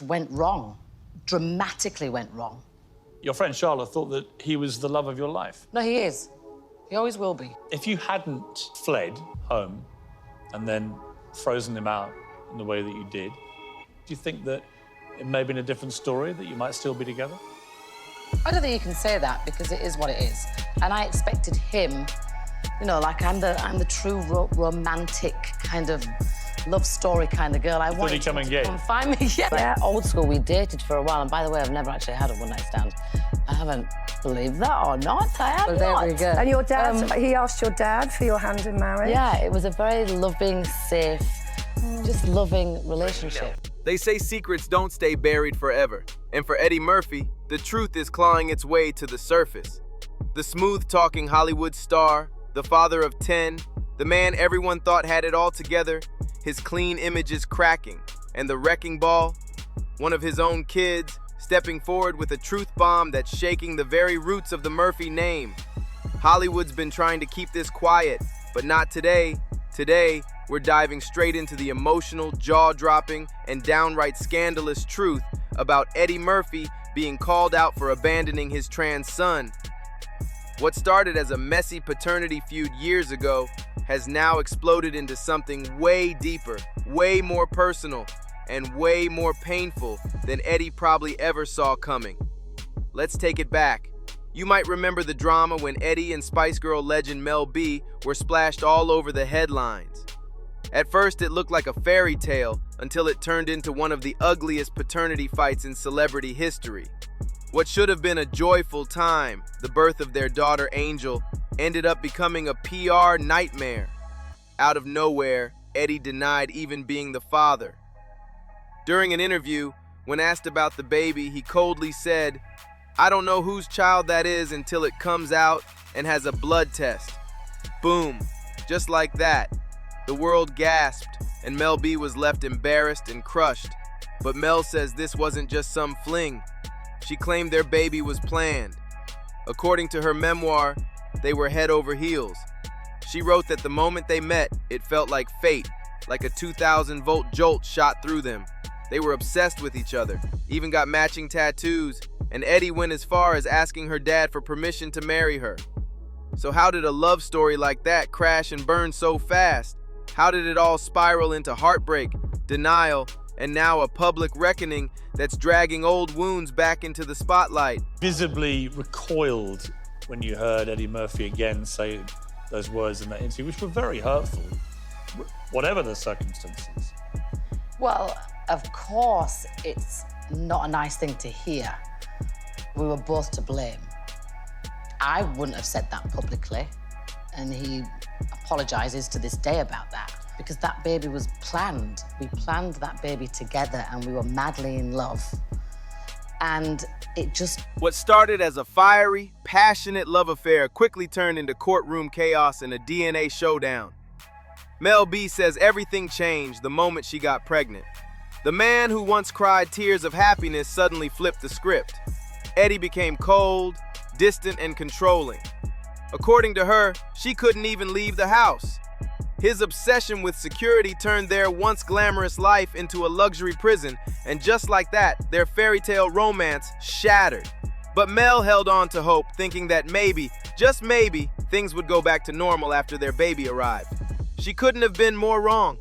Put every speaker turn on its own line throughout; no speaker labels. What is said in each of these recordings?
went wrong, dramatically went wrong.
Your friend Charlotte thought that he was the love of your life.
No, he is. He always will be.
If you hadn't fled home and then frozen him out in the way that you did, do you think that it may have been a different story, that you might still be together?
I don't think you can say that because it is what it is. And I expected him, you know, like I'm the true romantic kind of love story kind of girl. I wanted
to come
him to
engaged.
come find me. Yeah. Old school, we dated for a while. And by the way, I've never actually had a one-night stand. I haven't. Believe that or not, I have
Well,
not.
there we go.
And your dad, he asked your dad for your hand in marriage?
Yeah, it was a very loving, safe, just loving relationship.
They say secrets don't stay buried forever. And for Eddie Murphy, the truth is clawing its way to the surface. The smooth-talking Hollywood star, the father of 10, the man everyone thought had it all together, his clean image is cracking. And the wrecking ball, one of his own kids, stepping forward with a truth bomb that's shaking the very roots of the Murphy name. Hollywood's been trying to keep this quiet, but not today. Today, we're diving straight into the emotional, jaw-dropping, and downright scandalous truth about Eddie Murphy being called out for abandoning his trans son. What started as a messy paternity feud years ago has now exploded into something way deeper, way more personal, and way more painful than Eddie probably ever saw coming. Let's take it back. You might remember the drama when Eddie and Spice Girl legend Mel B were splashed all over the headlines. At first, it looked like a fairy tale until it turned into one of the ugliest paternity fights in celebrity history. What should have been a joyful time, the birth of their daughter Angel, ended up becoming a PR nightmare. Out of nowhere, Eddie denied even being the father. During an interview, when asked about the baby, he coldly said, "I don't know whose child that is until it comes out and has a blood test." Boom. Just like that. The world gasped, and Mel B was left embarrassed and crushed. But Mel says this wasn't just some fling. She claimed their baby was planned. According to her memoir, they were head over heels. She wrote that the moment they met, it felt like fate, like a 2,000-volt jolt shot through them. They were obsessed with each other, even got matching tattoos, and Eddie went as far as asking her dad for permission to marry her. So how did a love story like that crash and burn so fast? How did it all spiral into heartbreak, denial, and now a public reckoning that's dragging old wounds back into the spotlight?
Visibly recoiled when you heard Eddie Murphy again say those words in that interview, which were very hurtful, whatever the circumstances.
Well, of course, it's not a nice thing to hear. We were both to blame. I wouldn't have said that publicly, and he apologizes to this day about that, because that baby was planned. We planned that baby together, and we were madly in love. And it just...
What started as a fiery, passionate love affair quickly turned into courtroom chaos and a DNA showdown. Mel B says everything changed the moment she got pregnant. The man who once cried tears of happiness suddenly flipped the script. Eddie became cold, distant, and controlling. According to her, she couldn't even leave the house. His obsession with security turned their once glamorous life into a luxury prison, and just like that, their fairy tale romance shattered. But Mel held on to hope, thinking that maybe, just maybe, things would go back to normal after their baby arrived. She couldn't have been more wrong.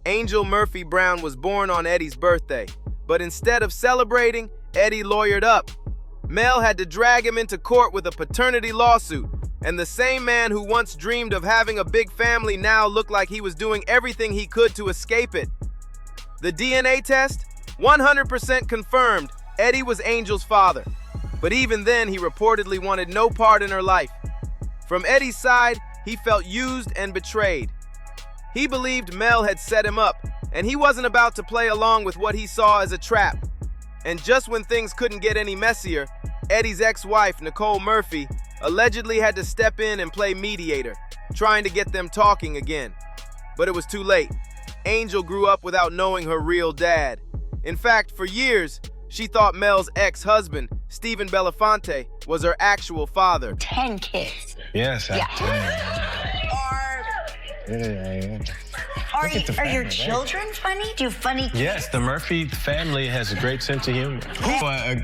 Angel Murphy Brown was born on Eddie's birthday, but instead of celebrating, Eddie lawyered up. Mel had to drag him into court with a paternity lawsuit, and the same man who once dreamed of having a big family now looked like he was doing everything he could to escape it. The DNA test? 100% confirmed Eddie was Angel's father, but even then he reportedly wanted no part in her life. From Eddie's side, he felt used and betrayed. He believed Mel had set him up, and he wasn't about to play along with what he saw as a trap. And just when things couldn't get any messier, Eddie's ex-wife, Nicole Murphy, allegedly had to step in and play mediator, trying to get them talking again. But it was too late. Angel grew up without knowing her real dad. In fact, for years, she thought Mel's ex-husband, Stephen Belafonte, was her actual father.
10 kids.
Yes,
Yeah.
Yeah.
Are your children funny? Do you funny kids?
Yes, the Murphy family has a great sense of humor.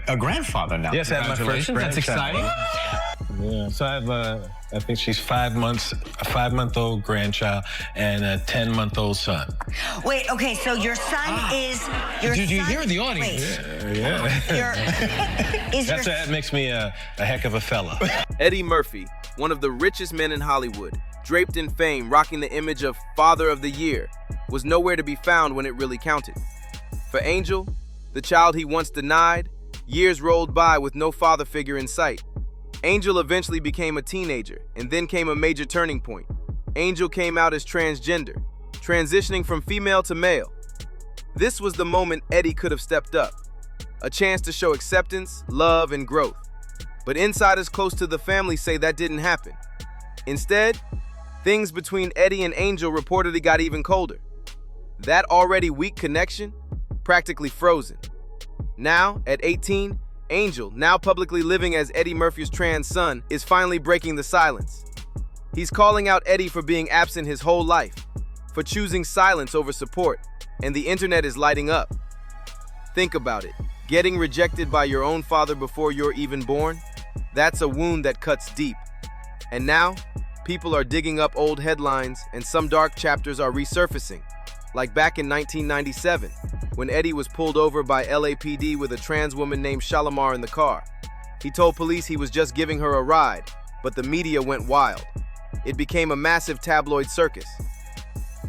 A grandfather now.
Yes, I have my first grandchild.
That's exciting.
Yeah. So I have I think she's 5 months, a 5-month-old grandchild and a 10-month-old son.
Wait, okay, so your son is
Did you hear the audience?
Wait.
That makes me a heck of a fella.
Eddie Murphy, one of the richest men in Hollywood, draped in fame, rocking the image of Father of the Year, was nowhere to be found when it really counted. For Angel, the child he once denied, years rolled by with no father figure in sight. Angel eventually became a teenager, and then came a major turning point. Angel came out as transgender, transitioning from female to male. This was the moment Eddie could have stepped up, a chance to show acceptance, love, and growth. But insiders close to the family say that didn't happen. Instead, things between Eddie and Angel reportedly got even colder. That already weak connection, practically frozen. Now, at 18, Angel, now publicly living as Eddie Murphy's trans son, is finally breaking the silence. He's calling out Eddie for being absent his whole life, for choosing silence over support, and the internet is lighting up. Think about it. Getting rejected by your own father before you're even born? That's a wound that cuts deep. And now, people are digging up old headlines, and some dark chapters are resurfacing. Like back in 1997, when Eddie was pulled over by LAPD with a trans woman named Shalimar in the car. He told police he was just giving her a ride, but the media went wild. It became a massive tabloid circus.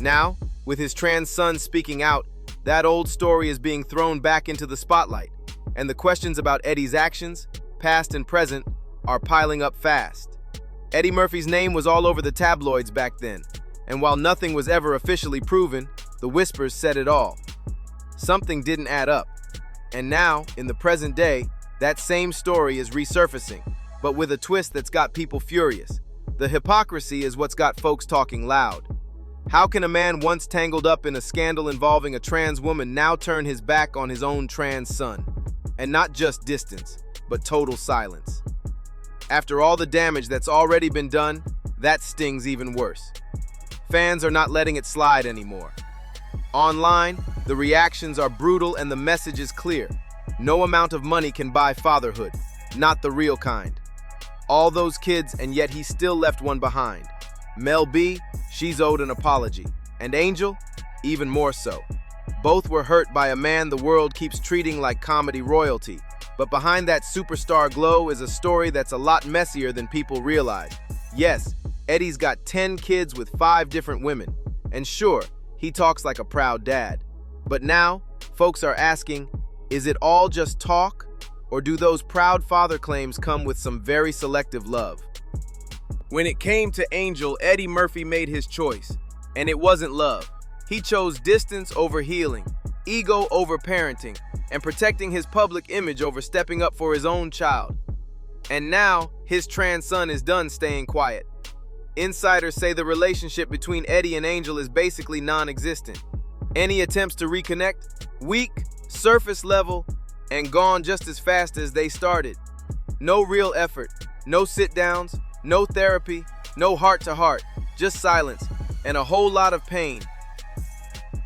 Now, with his trans son speaking out, that old story is being thrown back into the spotlight, and the questions about Eddie's actions, past and present, are piling up fast. Eddie Murphy's name was all over the tabloids back then, and while nothing was ever officially proven, the whispers said it all. Something didn't add up. And now, in the present day, that same story is resurfacing, but with a twist that's got people furious. The hypocrisy is what's got folks talking loud. How can a man once tangled up in a scandal involving a trans woman now turn his back on his own trans son? And not just distance, but total silence. After all the damage that's already been done, that stings even worse. Fans are not letting it slide anymore. Online, the reactions are brutal and the message is clear. No amount of money can buy fatherhood, not the real kind. All those kids, and yet he still left one behind. Mel B, she's owed an apology. And Angel, even more so. Both were hurt by a man the world keeps treating like comedy royalty. But behind that superstar glow is a story that's a lot messier than people realize. Yes, Eddie's got 10 kids with 5 different women. And sure, he talks like a proud dad. But now, folks are asking, is it all just talk? Or do those proud father claims come with some very selective love? When it came to Angel, Eddie Murphy made his choice. And it wasn't love. He chose distance over healing, ego over parenting, and protecting his public image over stepping up for his own child. And now, his trans son is done staying quiet. Insiders say the relationship between Eddie and Angel is basically non-existent. Any attempts to reconnect? Weak, surface level, and gone just as fast as they started. No real effort, no sit-downs, no therapy, no heart-to-heart, just silence, and a whole lot of pain.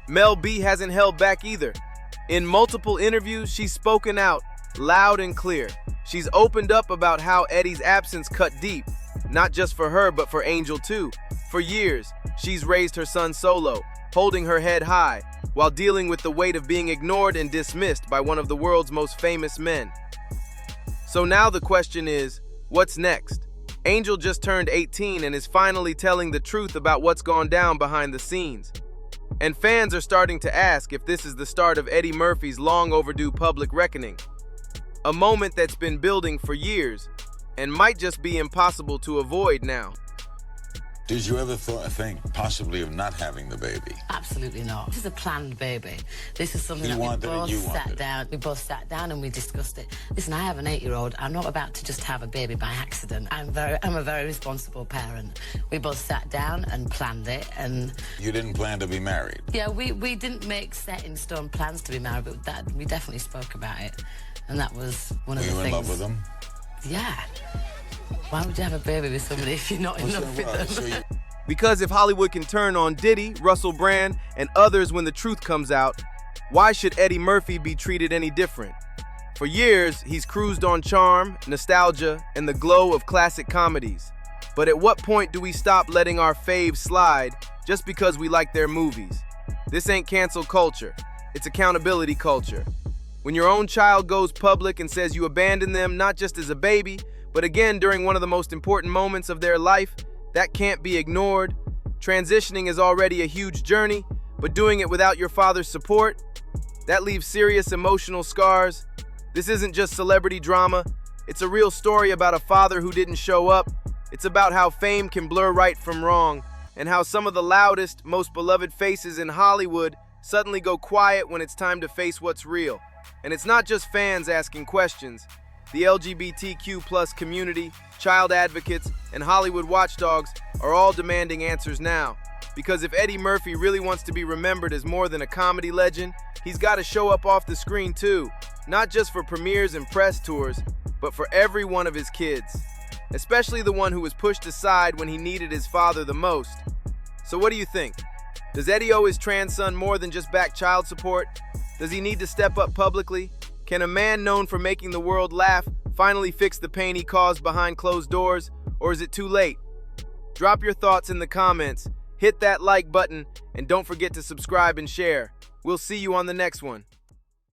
Mel B hasn't held back either. In multiple interviews, she's spoken out, loud and clear. She's opened up about how Eddie's absence cut deep, not just for her, but for Angel too. For years, she's raised her son solo, holding her head high, while dealing with the weight of being ignored and dismissed by one of the world's most famous men. So now the question is, what's next? Angel just turned 18 and is finally telling the truth about what's gone down behind the scenes. And fans are starting to ask if this is the start of Eddie Murphy's long overdue public reckoning. A moment that's been building for years and might just be impossible to avoid now.
Did you ever think possibly of not having the baby?
Absolutely not. This is a planned baby. This is something that we both sat down and we discussed it. Listen, I have an 8-year-old. I'm not about to just have a baby by accident. I'm a very responsible parent. We both sat down and planned it, and
you didn't plan to be married?
Yeah, we didn't make set in stone plans to be married, but that we definitely spoke about it, and that was one of the things.
Were you in love with him?
Yeah. Why would you have a baby with somebody if you're not in love with them?
Because if Hollywood can turn on Diddy, Russell Brand, and others when the truth comes out, why should Eddie Murphy be treated any different? For years, he's cruised on charm, nostalgia, and the glow of classic comedies. But at what point do we stop letting our faves slide just because we like their movies? This ain't cancel culture, it's accountability culture. When your own child goes public and says you abandoned them not just as a baby, but again during one of the most important moments of their life, that can't be ignored. Transitioning is already a huge journey, but doing it without your father's support, that leaves serious emotional scars. This isn't just celebrity drama, it's a real story about a father who didn't show up. It's about how fame can blur right from wrong, and how some of the loudest, most beloved faces in Hollywood suddenly go quiet when it's time to face what's real. And it's not just fans asking questions. The LGBTQ+ community, child advocates, and Hollywood watchdogs are all demanding answers now. Because if Eddie Murphy really wants to be remembered as more than a comedy legend, he's got to show up off the screen too. Not just for premieres and press tours, but for every one of his kids. Especially the one who was pushed aside when he needed his father the most. So what do you think? Does Eddie owe his trans son more than just back child support? Does he need to step up publicly? Can a man known for making the world laugh finally fix the pain he caused behind closed doors? Or is it too late? Drop your thoughts in the comments, hit that like button, and don't forget to subscribe and share. We'll see you on the next one.